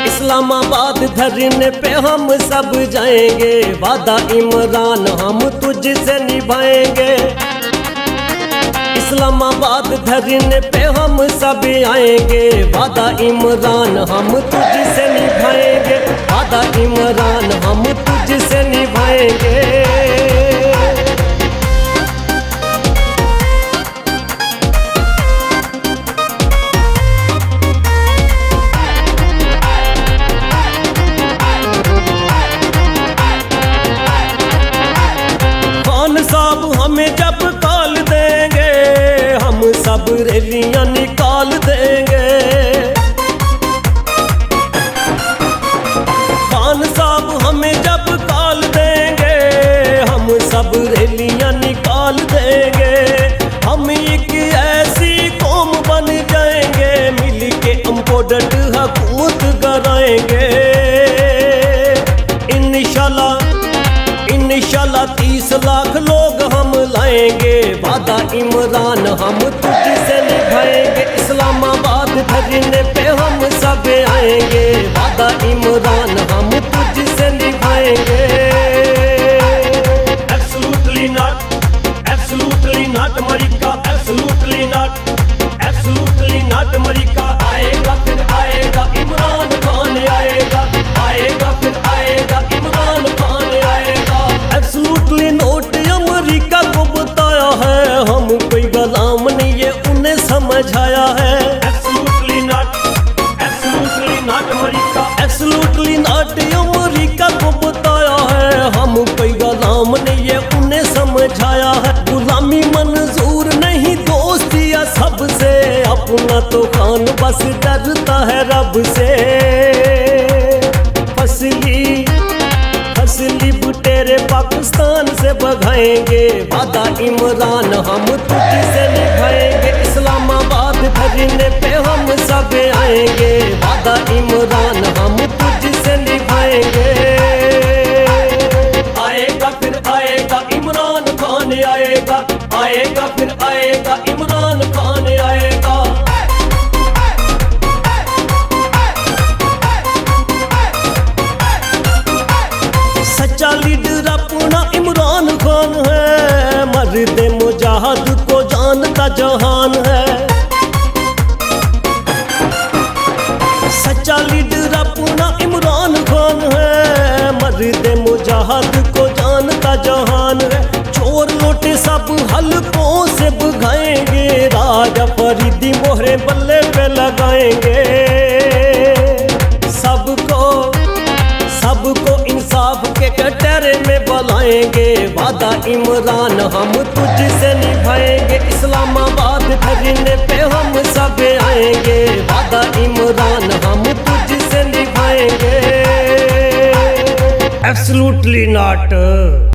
इस्लामाबाद धरने पे हम सब जाएंगे। वादा इमरान हम तुझसे निभाएंगे। इस्लामाबाद धरने पे हम सब आएंगे। वादा इमरान हम तुझसे निभाएंगे। वादा इमरान हम तुझसे निभाएंगे। साहब हमें जब कॉल देंगे हम सब रैलियां निकाल देंगे। खान साहब हमें जब कॉल देंगे हम सब रैलियां निकाल देंगे। हम एक ऐसी कौम बन जाएंगे, मिल के इम्पोर्टेंट हुकूमत कराएंगे। इंशाल्लाह 30 लाख लोग हम लाएंगे। वादा इमरान हम तुझसे निभाएंगे। इस्लामाबाद धरने पे हम सब आएंगे। वादा इमरान हम तुझसे निभाएंगे। Absolutely not America, absolutely not America. आएगा फिर आएगा इमरान खान आएगा। आएगा फिर आएगा इमरान खान आएगा। एब्सोल्युटली नोट अमेरिका को बताया है, हम कोई गुलाम नहीं ये उन्हें समझाया है। Absolutely not America, absolutely not America को बताया है, हम कोई गुलाम नहीं ये उन्हें समझाया है। गुलामी मंजूर नहीं दोस्तिया सबसे, अपना तो खान बस डरता है रब से। फसली बुटेरे पाकिस्तान से भगाएंगे। वादा इमरान हम तुझसे निभाएंगे। इस्लामाबाद धरने पे हम सब आएंगे। वादा इमरान हम तुझसे निभाएंगे। आएगा फिर आएगा इमरान खान आएगा। आएगा फिर आएगा इमरान खान आएगा। सच्चा लीडर अपना इमरान खान है, मर्द मुजाहिद को जानता जहान है। सच्चा लीडर अपना इमरान खान है, मर्द मुजाहिद को जानता जहान है। चोर लोटे सब हलकों से भगाएंगे। राजा फरीदी मोहरे बल्ले पे लगाएंगे। सबको इंसाफ के कटरे में बुलाएंगे। वादा इमरान हम तुझसे निभाएंगे। इस्लामाबाद धरने पे हम सब आएंगे। वादा इमरान हम तुझसे निभाएंगे। Absolutely not.